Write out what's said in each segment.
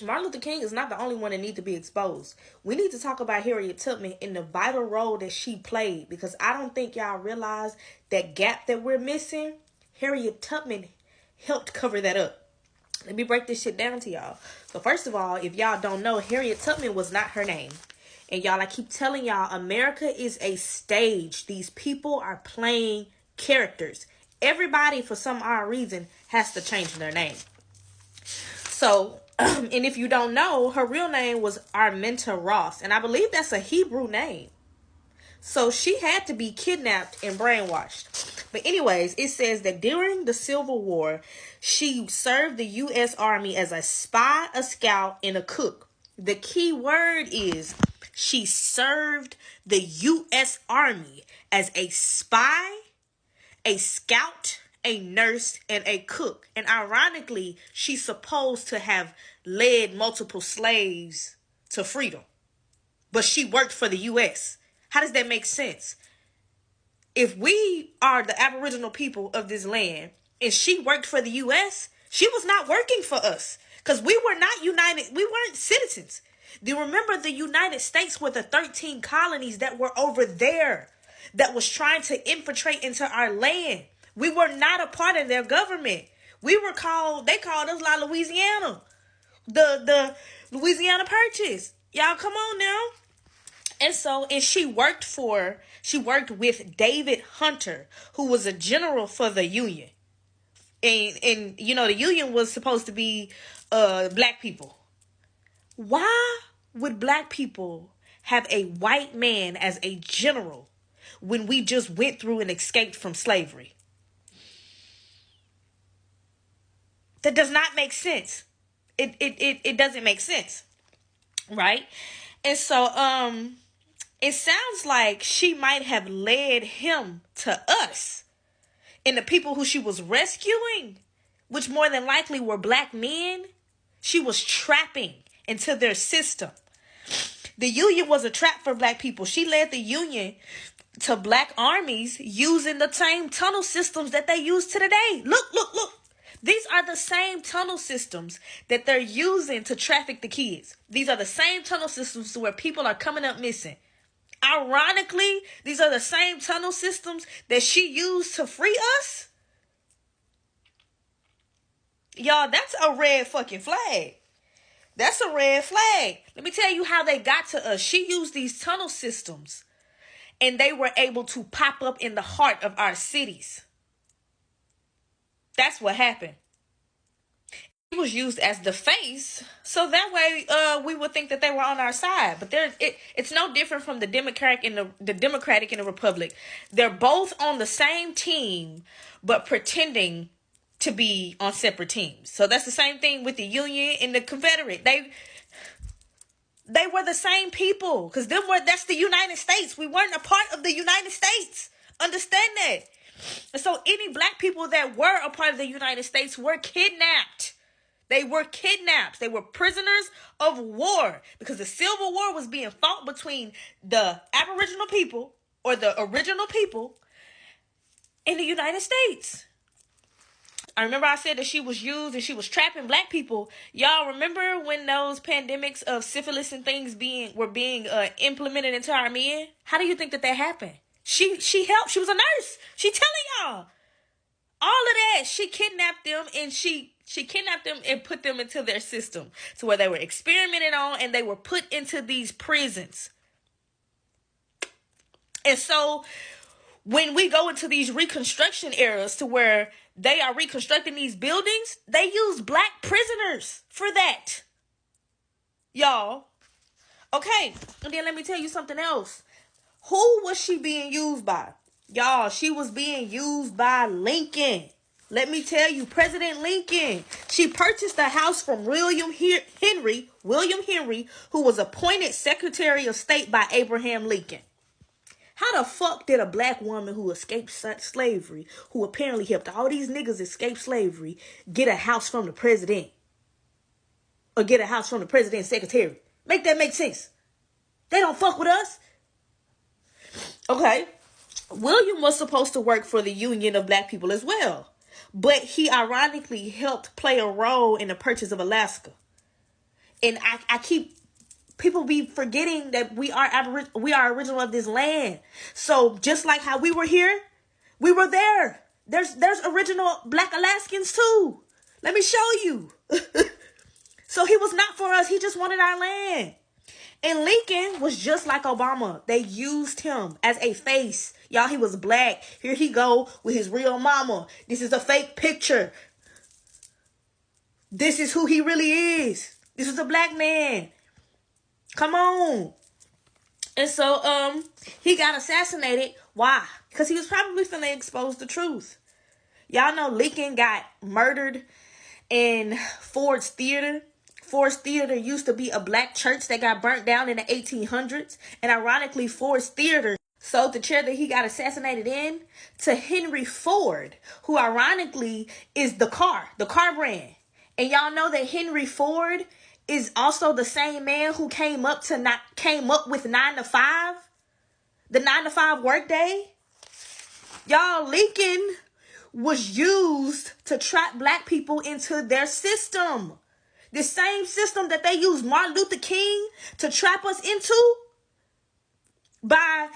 Martin Luther King is not the only one that needs to be exposed. We need to talk about Harriet Tubman and the vital role that she played, because I don't think y'all realize that gap that we're missing. Harriet Tubman helped cover that up. Let me break this shit down to y'all. So first of all, if y'all don't know, Harriet Tubman was not her name. And y'all, I keep telling y'all, America is a stage. These people are playing characters. Everybody, for some odd reason, has to change their name. So, and if you don't know, her real name was Arminta Ross. And I believe that's a Hebrew name. So she had to be kidnapped and brainwashed. But anyways, it says that during the Civil War, she served the U.S. Army as a spy, a scout, and a cook. The key word is she served the U.S. Army as a spy, a scout, a nurse, and a cook. And ironically, she's supposed to have led multiple slaves to freedom. But she worked for the U.S. How does that make sense? If we are the Aboriginal people of this land and she worked for the U.S., she was not working for us, because we were not united. We weren't citizens. Do you remember the United States were the 13 colonies that were over there that was trying to infiltrate into our land? We were not a part of their government. They called us La Louisiana. The Louisiana Purchase. Y'all come on now. And she worked with David Hunter, who was a general for the Union. And you know, the Union was supposed to be black people. Why would black people have a white man as a general when we just went through and escaped from slavery? That does not make sense. It doesn't make sense. Right? And so it sounds like she might have led him to us. And the people who she was rescuing, which more than likely were black men, she was trapping into their system. The Union was a trap for black people. She led the Union to black armies using the same tunnel systems that they use to today. Look. These are the same tunnel systems that they're using to traffic the kids. These are the same tunnel systems where people are coming up missing. Ironically, these are the same tunnel systems that she used to free us. Y'all, that's a red fucking flag. That's a red flag. Let me tell you how they got to us. She used these tunnel systems, and they were able to pop up in the heart of our cities. That's what happened. It was used as the face, so that way we would think that they were on our side. But it's no different from the Democratic and the Republic. They're both on the same team, but pretending to be on separate teams. So that's the same thing with the Union and the Confederate. They were the same people, because that's the United States. We weren't a part of the United States. Understand that. And so any black people that were a part of the United States were kidnapped. They were kidnapped. They were prisoners of war, because the Civil War was being fought between the Aboriginal people, or the original people, in the United States. I remember I said that she was used and she was trapping black people. Y'all remember when those pandemics of syphilis and things were being implemented into our men? How do you think that happened? She helped. She was a nurse. She telling y'all all of that. She kidnapped them, and she kidnapped them and put them into their system to where they were experimented on, and they were put into these prisons. And so when we go into these reconstruction eras to where they are reconstructing these buildings, they use black prisoners for that. Y'all. Okay. And then let me tell you something else. Who was she being used by? Y'all, she was being used by Lincoln. Let me tell you, President Lincoln. She purchased a house from William Henry, who was appointed Secretary of State by Abraham Lincoln. How the fuck did a black woman who escaped slavery, who apparently helped all these niggas escape slavery, get a house from the president? Or get a house from the president's secretary? Make that make sense. They don't fuck with us. Okay. William was supposed to work for the Union of Black People as well. But he ironically helped play a role in the purchase of Alaska. And I keep, people be forgetting that we are original of this land. So just like how we were here, we were there. There's original Black Alaskans too. Let me show you. So he was not for us. He just wanted our land. And Lincoln was just like Obama. They used him as a face. Y'all, he was black. Here he go with his real mama. This is a fake picture. This is who he really is. This is a black man. Come on. And so he got assassinated. Why? Because he was probably finna expose the truth. Y'all know Lincoln got murdered in Ford's Theater. Ford's Theater used to be a black church that got burnt down in the 1800s. And ironically, Ford's Theater sold the chair that he got assassinated in to Henry Ford, who ironically is the car brand. And y'all know that Henry Ford is also the same man who came up with 9 to 5, the 9 to 5 workday. Y'all, Lincoln was used to trap black people into their system. The same system that they used Martin Luther King to trap us into by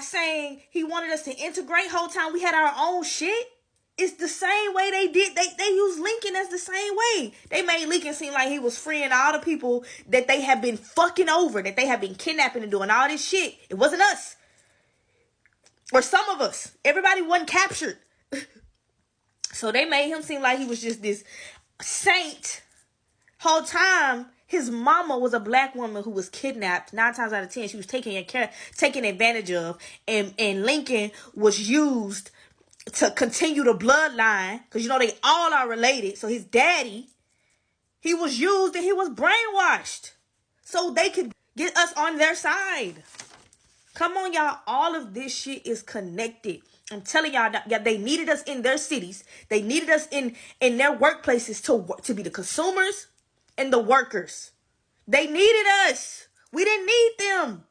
saying he wanted us to integrate whole time we had our own shit. It's the same way they did. They used Lincoln as the same way. They made Lincoln seem like he was freeing all the people that they have been fucking over, that they have been kidnapping and doing all this shit. It wasn't us. Or some of us. Everybody wasn't captured. So they made him seem like he was just this saint. Whole time, his mama was a black woman who was kidnapped. 9 times out of 10, she was taken advantage of. And Lincoln was used to continue the bloodline. Because, you know, they all are related. So his daddy, he was used and he was brainwashed. So they could get us on their side. Come on, y'all. All of this shit is connected. I'm telling y'all, they needed us in their cities. They needed us in their workplaces to be the consumers and the workers. They needed us. We didn't need them.